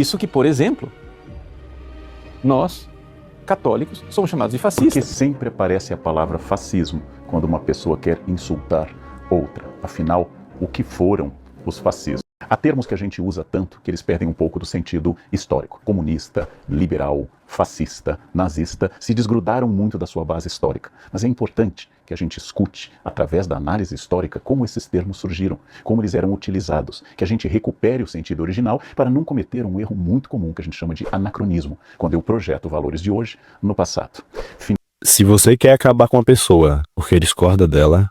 Isso que, por exemplo, nós, católicos, somos chamados de fascistas. Porque sempre aparece a palavra fascismo quando uma pessoa quer insultar outra. Afinal, o que foram os fascismos? Há termos que a gente usa tanto que eles perdem um pouco do sentido histórico. Comunista, liberal, fascista, nazista se desgrudaram muito da sua base histórica. Mas é importante que a gente escute, através da análise histórica, como esses termos surgiram, como eles eram utilizados, que a gente recupere o sentido original para não cometer um erro muito comum que a gente chama de anacronismo, quando eu projeto valores de hoje no passado. Se você quer acabar com uma pessoa porque discorda dela,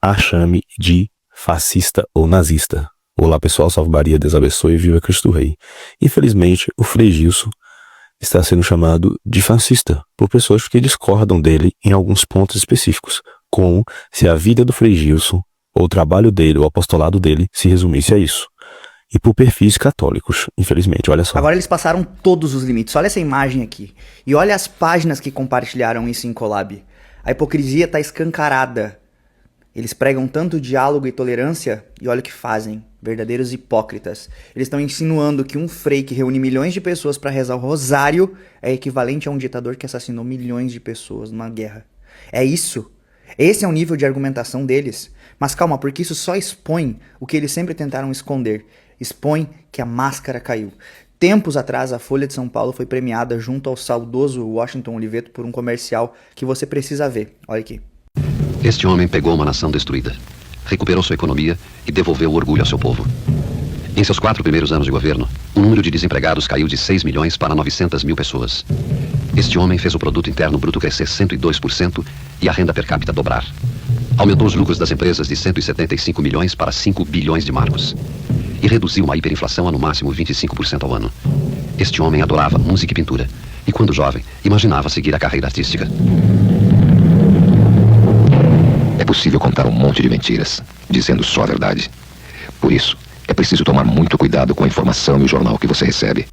a chame de fascista ou nazista. Olá pessoal, salve Maria, Deus abençoe e viva Cristo Rei. Infelizmente, o Frei Gilson está sendo chamado de fascista por pessoas que discordam dele em alguns pontos específicos, como se a vida do Frei Gilson, ou o trabalho dele, o apostolado dele, se resumisse a isso. E por perfis católicos, infelizmente, olha só. Agora eles passaram todos os limites, olha essa imagem aqui. E olha as páginas que compartilharam isso em collab. A hipocrisia tá escancarada. Eles pregam tanto diálogo e tolerância e olha o que fazem. Verdadeiros hipócritas. Eles estão insinuando que um frei que reúne milhões de pessoas para rezar o rosário é equivalente a um ditador que assassinou milhões de pessoas numa guerra. É isso. Esse é o nível de argumentação deles. Mas calma, porque isso só expõe o que eles sempre tentaram esconder. Expõe que a máscara caiu. Tempos atrás, a Folha de São Paulo foi premiada junto ao saudoso Washington Oliveto por um comercial que você precisa ver. Olha aqui. Este homem pegou uma nação destruída, recuperou sua economia e devolveu o orgulho ao seu povo. Em seus 4 primeiros anos de governo, o número de desempregados caiu de 6 milhões para 900 mil pessoas. Este homem fez o produto interno bruto crescer 102% e a renda per capita dobrar. Aumentou os lucros das empresas de 175 milhões para 5 bilhões de marcos. E reduziu uma hiperinflação a no máximo 25% ao ano. Este homem adorava música e pintura. E quando jovem, imaginava seguir a carreira artística. É possível contar um monte de mentiras, dizendo só a verdade. Por isso, é preciso tomar muito cuidado com a informação e o jornal que você recebe.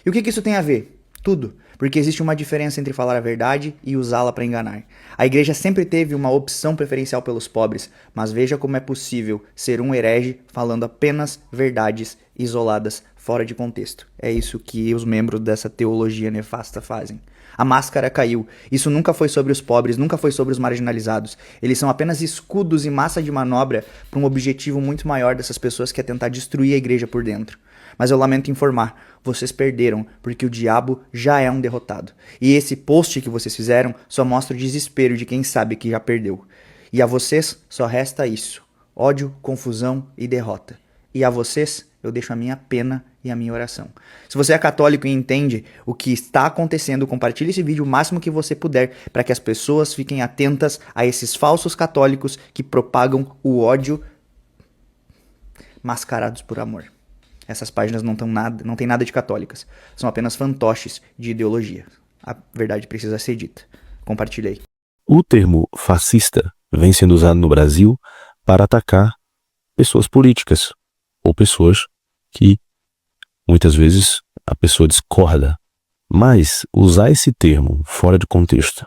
E o que isso tem a ver? Tudo. Porque existe uma diferença entre falar a verdade e usá-la para enganar. A igreja sempre teve uma opção preferencial pelos pobres, mas veja como é possível ser um herege falando apenas verdades isoladas, fora de contexto. É isso que os membros dessa teologia nefasta fazem. A máscara caiu. Isso nunca foi sobre os pobres, nunca foi sobre os marginalizados. Eles são apenas escudos e massa de manobra para um objetivo muito maior dessas pessoas, que é tentar destruir a igreja por dentro. Mas eu lamento informar, vocês perderam, porque o diabo já é um derrotado. E esse post que vocês fizeram só mostra o desespero de quem sabe que já perdeu. E a vocês só resta isso: ódio, confusão e derrota. E a vocês eu deixo a minha pena e a minha oração. Se você é católico e entende o que está acontecendo, compartilhe esse vídeo o máximo que você puder para que as pessoas fiquem atentas a esses falsos católicos que propagam o ódio mascarados por amor. Essas páginas não têm nada de católicas. São apenas fantoches de ideologia. A verdade precisa ser dita. Compartilhe aí. O termo fascista vem sendo usado no Brasil para atacar pessoas políticas ou pessoas que muitas vezes a pessoa discorda. Mas usar esse termo fora de contexto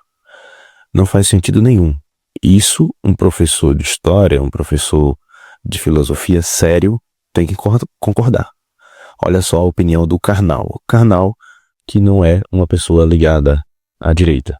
não faz sentido nenhum. Isso um professor de história, um professor de filosofia sério tem que concordar. Olha só a opinião do Karnal. Karnal, que não é uma pessoa ligada à direita.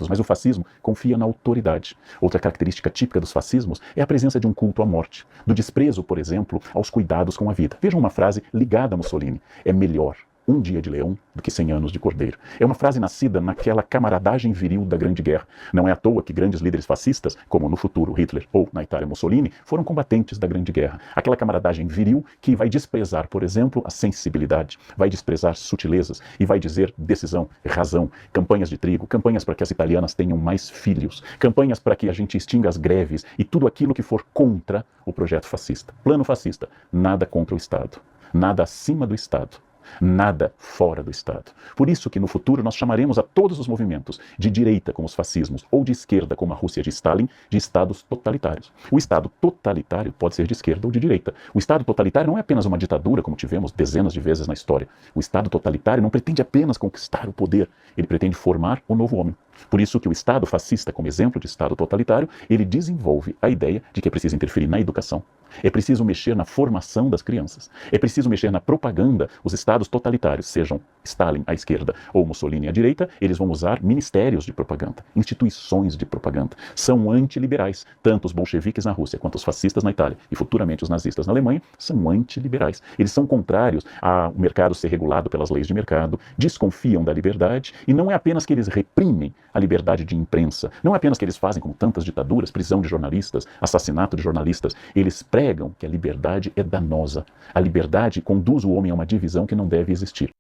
Mas o fascismo confia na autoridade. Outra característica típica dos fascismos é a presença de um culto à morte, do desprezo, por exemplo, aos cuidados com a vida. Vejam uma frase ligada a Mussolini: é melhor um dia de leão do que 100 anos de cordeiro. É uma frase nascida naquela camaradagem viril da Grande Guerra. Não é à toa que grandes líderes fascistas, como no futuro Hitler ou na Itália Mussolini, foram combatentes da Grande Guerra. Aquela camaradagem viril que vai desprezar, por exemplo, a sensibilidade, vai desprezar sutilezas e vai dizer decisão, razão, campanhas de trigo, campanhas para que as italianas tenham mais filhos, campanhas para que a gente extinga as greves e tudo aquilo que for contra o projeto fascista. Plano fascista: nada contra o Estado, nada acima do Estado, nada fora do Estado. Por isso que no futuro nós chamaremos a todos os movimentos de direita, como os fascismos, ou de esquerda, como a Rússia de Stalin, de estados totalitários. O Estado totalitário pode ser de esquerda ou de direita. O Estado totalitário não é apenas uma ditadura, como tivemos dezenas de vezes na história. O Estado totalitário não pretende apenas conquistar o poder, ele pretende formar o novo homem. Por isso que o Estado fascista, como exemplo de Estado totalitário, ele desenvolve a ideia de que é preciso interferir na educação. É preciso mexer na formação das crianças. É preciso mexer na propaganda. Os estados totalitários, sejam Stalin à esquerda ou Mussolini à direita, eles vão usar ministérios de propaganda, instituições de propaganda. São antiliberais. Tanto os bolcheviques na Rússia quanto os fascistas na Itália e futuramente os nazistas na Alemanha são antiliberais. Eles são contrários ao mercado ser regulado pelas leis de mercado, desconfiam da liberdade, e não é apenas que eles reprimem a liberdade de imprensa, não é apenas que eles fazem como tantas ditaduras, prisão de jornalistas, assassinato de jornalistas, eles pregam que a liberdade é danosa. A liberdade conduz o homem a uma divisão que não deve existir.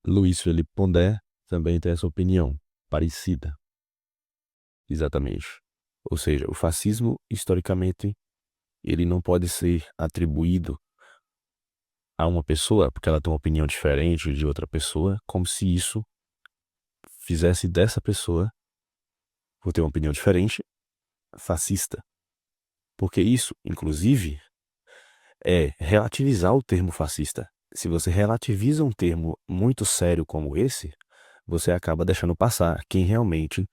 Luiz Felipe Pondé também tem essa opinião parecida. Exatamente. Ou seja, o fascismo, historicamente, ele não pode ser atribuído a uma pessoa, porque ela tem uma opinião diferente de outra pessoa, como se isso fizesse dessa pessoa, por ter uma opinião diferente, fascista. Porque isso, inclusive, é relativizar o termo fascista. Se você relativiza um termo muito sério como esse, você acaba deixando passar quem realmente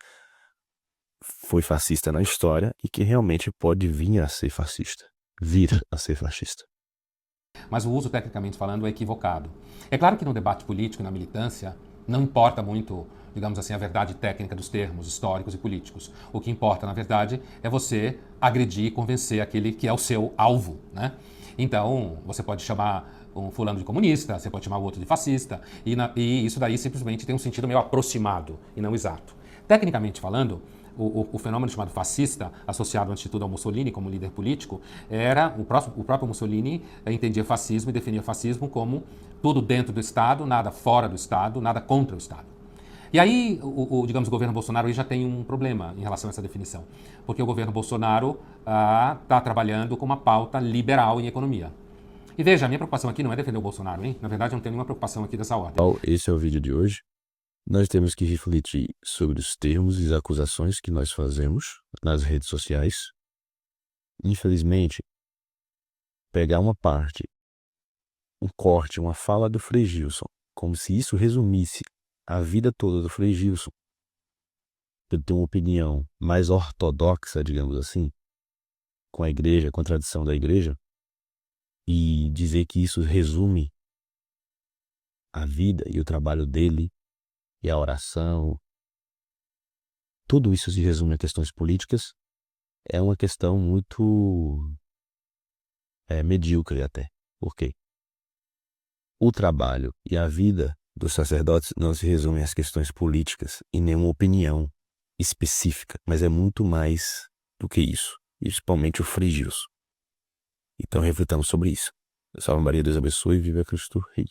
foi fascista na história e quem realmente pode vir a ser fascista. Vir a ser fascista. Mas o uso, tecnicamente falando, é equivocado. É claro que no debate político e na militância não importa muito, digamos assim, a verdade técnica dos termos históricos e políticos. O que importa, na verdade, é você agredir e convencer aquele que é o seu alvo, né? Então, você pode chamar um fulano de comunista, você pode chamar o outro de fascista, e isso daí simplesmente tem um sentido meio aproximado e não exato. Tecnicamente falando, o fenômeno chamado fascista, associado antes de tudo ao Mussolini como líder político, era o próprio Mussolini entendia fascismo e definia fascismo como tudo dentro do Estado, nada fora do Estado, nada contra o Estado. E aí, digamos, o governo Bolsonaro aí já tem um problema em relação a essa definição, porque o governo Bolsonaro está trabalhando com uma pauta liberal em economia. E veja, a minha preocupação aqui não é defender o Bolsonaro, hein? Na verdade, eu não tenho nenhuma preocupação aqui dessa ordem. Esse é o vídeo de hoje. Nós temos que refletir sobre os termos e as acusações que nós fazemos nas redes sociais. Infelizmente, pegar uma parte, um corte, uma fala do Frei Gilson, como se isso resumisse a vida toda do Frei Gilson, ele tem uma opinião mais ortodoxa, digamos assim, com a igreja, com a tradição da igreja, e dizer que isso resume a vida e o trabalho dele, e a oração, tudo isso se resume a questões políticas, é uma questão muito medíocre até. Por quê? O trabalho e a vida dos sacerdotes não se resumem às questões políticas e nenhuma opinião específica, mas é muito mais do que isso, principalmente o Frei Gilson. Então reflitamos sobre isso. Salve Maria, Deus abençoe e viva Cristo Rei.